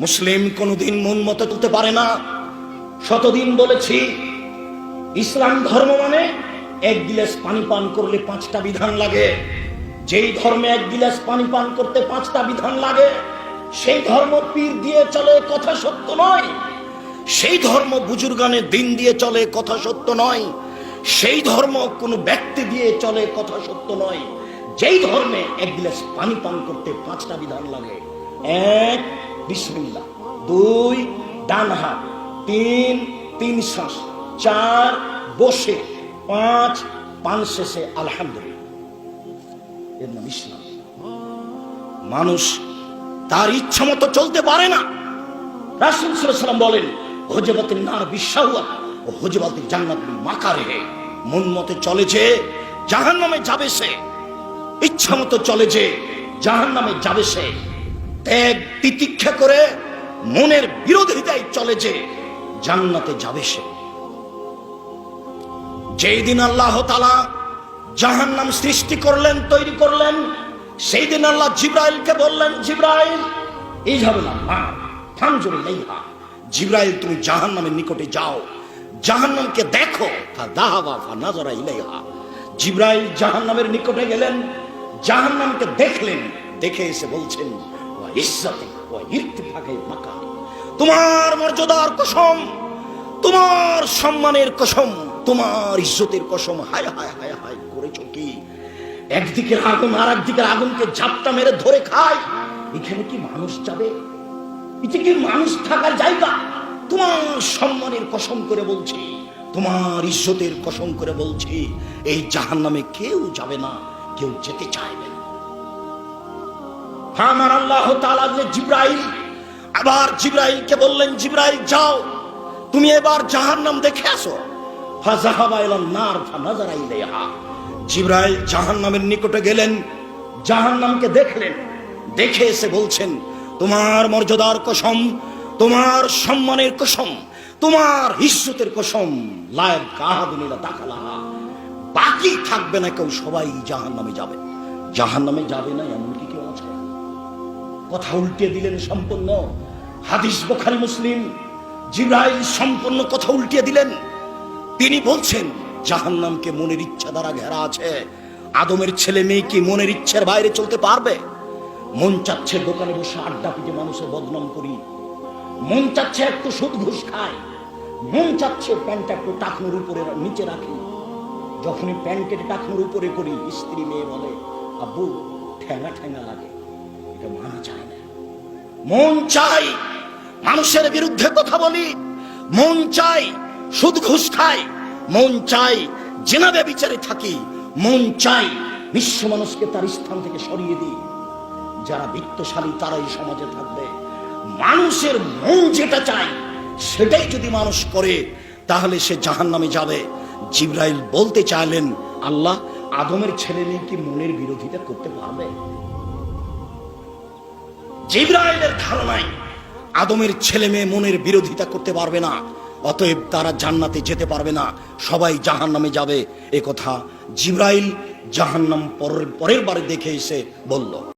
মুসলিম কোনদিন মন মতো চলতে পারে না। শতদিন বলেছি, ইসলাম ধর্ম মানে এক গিলাস পানি পান করলে 5টা বিধান লাগে। যেই ধর্মে এক গিলাস পানি পান করতে 5টা বিধান লাগে, সেই ধর্ম পীর দিয়ে চলে, কথা সত্য নয়। সেই ধর্ম বুজুর্গানের দিন দিয়ে চলে, কথা সত্য নয়। সেই ধর্ম কোনো ব্যক্তি দিয়ে চলে, কথা সত্য নয়। যেই ধর্মে এক গিলাস পানি পান করতে 5টা বিধান লাগে। 1 বিসমিল্লাহ, 2 ডান হাত, 3 শ্বাস, 4 বসে, 5 পান শেষে আলহামদুলিল্লাহ। এর নাম ইসলাম। মানুষ তার ইচ্ছা মতো চলতে পারে না। রাসূল সাল্লাল্লাহু আলাইহি ওয়াসাল্লাম বলেন, হুজবাতিন নার বিশাওয়াত ও হুজবাতিল জান্নাত বিল মাকারিহ। মন মতে চলে যে জাহান্নামে যাবে সে, ইচ্ছা মতো চলে যে জাহান্নামে যাবে সে। ত্যাগ তিতিক্ষা করে মনের বিরোধিতায় চলে যে জান্নাতে যাবে সে। যেই দিন আল্লাহ তাআলা জাহান্নাম সৃষ্টি করলেন, তৈরি করলেন, সেই দিন আল্লাহ জিবরাইলকে বললেন, জিবরাইল ইযহাবুল নার ফানজুর ইলাইহা। জিবরাইল তুমি জাহান্নামের নিকটে যাও, জাহান্নামকে দেখো। ফাযাহাবা ফানাযারা ইলাইহা। জিবরাইল জাহান্নামের নিকটে গেলেন, জাহান্নামকে দেখলেন, দেখে এসে বলছেন, ওয়া ইজ্জাতি ওয়া ইরতিফাকি মাকাম, তোমার মর্যাদার কসম, তোমার সম্মানের কসম, তোমার ইজ্জতের কসম। হায় হায় হায় হায় করেছো কি? একদিকের আগুন আর একদিকের আগুনকে ঝাপটা মেরে ধরে খায়। এখানে কি মানুষ যাবে? এটা কি মানুষ থাকার জায়গা? তোমার সম্মানের কসম করে বলছি, তোমার ইজ্জতের কসম করে বলছি, এই জাহান্নামে কেউ যাবে না, কেউ যেতে চাইবে না। আমার আল্লাহ তাআলা জিবরাইল, আবার জিবরাইলকে বললেন, জিবরাইল যাও, তুমি এবার জাহান্নাম দেখে আসো। ফাযাহাবা ইলান নার ফানাযারা ইলাইহা। জিবরাইল জাহান্নামের নিকটে গেলেন, জাহান্নামকে দেখলেন, দেখে এসে বলছেন, তোমার মর্যাদার কসম, তোমার সম্মানের কসম, তোমার ইজ্জতের কসম, লা ইয়াকাদুন ইলা দাখালাহা, বাকি থাকবে না কেউ, সবাই জাহান্নামে যাবে। জাহান্নামে যাবে না এমন কি কেউ আছে? কথা উল্টে দিলেন সম্পূর্ণ। হাদিস বুখারী মুসলিম। জিবরাইল সম্পূর্ণ কথা উল্টে দিলেন। তিনি বলছেন, জাহান্নামকে মনের ইচ্ছা দ্বারা ঘেরা আছে। আদমের ছেলে মেয়ে কি মনের ইচ্ছার বাইরে চলতে পারবে? মন চাচ্ছে দোকানে বসে আড্ডা পিটে মানুষের বদনাম করি, মন চাচ্ছে একটু সুদ ঘুষ খায়, মন চাচ্ছে প্যান্টটা একটু টাকনোর উপরে নিচে রাখি। যখনই প্যান্ট টাকনোর উপরে করি, স্ত্রী মেয়ে বলে, আব্বু ঠেঙ্গা ঠেঙ্গা লাগে। এটা মানা চায় না। মন চাই মানুষের বিরুদ্ধে কথা বলি, মন চাই সুদ ঘুষ খাই, মন চাই জিনা ব্যভিচারে থাকি, মন চাই বিশ্ব মানুষকে তার স্থান থেকে সরিয়ে দিই। যারা বিত্তশালী তারাই সমাজে থাকবে। মানুষের মন যেটা চায় সেটাই যদি মানুষ করে, তাহলে সে জাহান্নামে যাবে। জিবরাইল বলতে চাইলেন, আল্লাহ আদমের ছেলে মেয়ে কি মনের বিরোধিতা করতে পারবে? জিবরাইলের ধারণায় আদমের ছেলে মেয়ে মনের বিরোধিতা করতে পারবে না, অতএব তারা জান্নাতে যেতে পারবে না, সবাই জাহান্নামে যাবে। এ কথা জিবরাইল জাহান্নাম পরের বারে দেখে এসে বলল।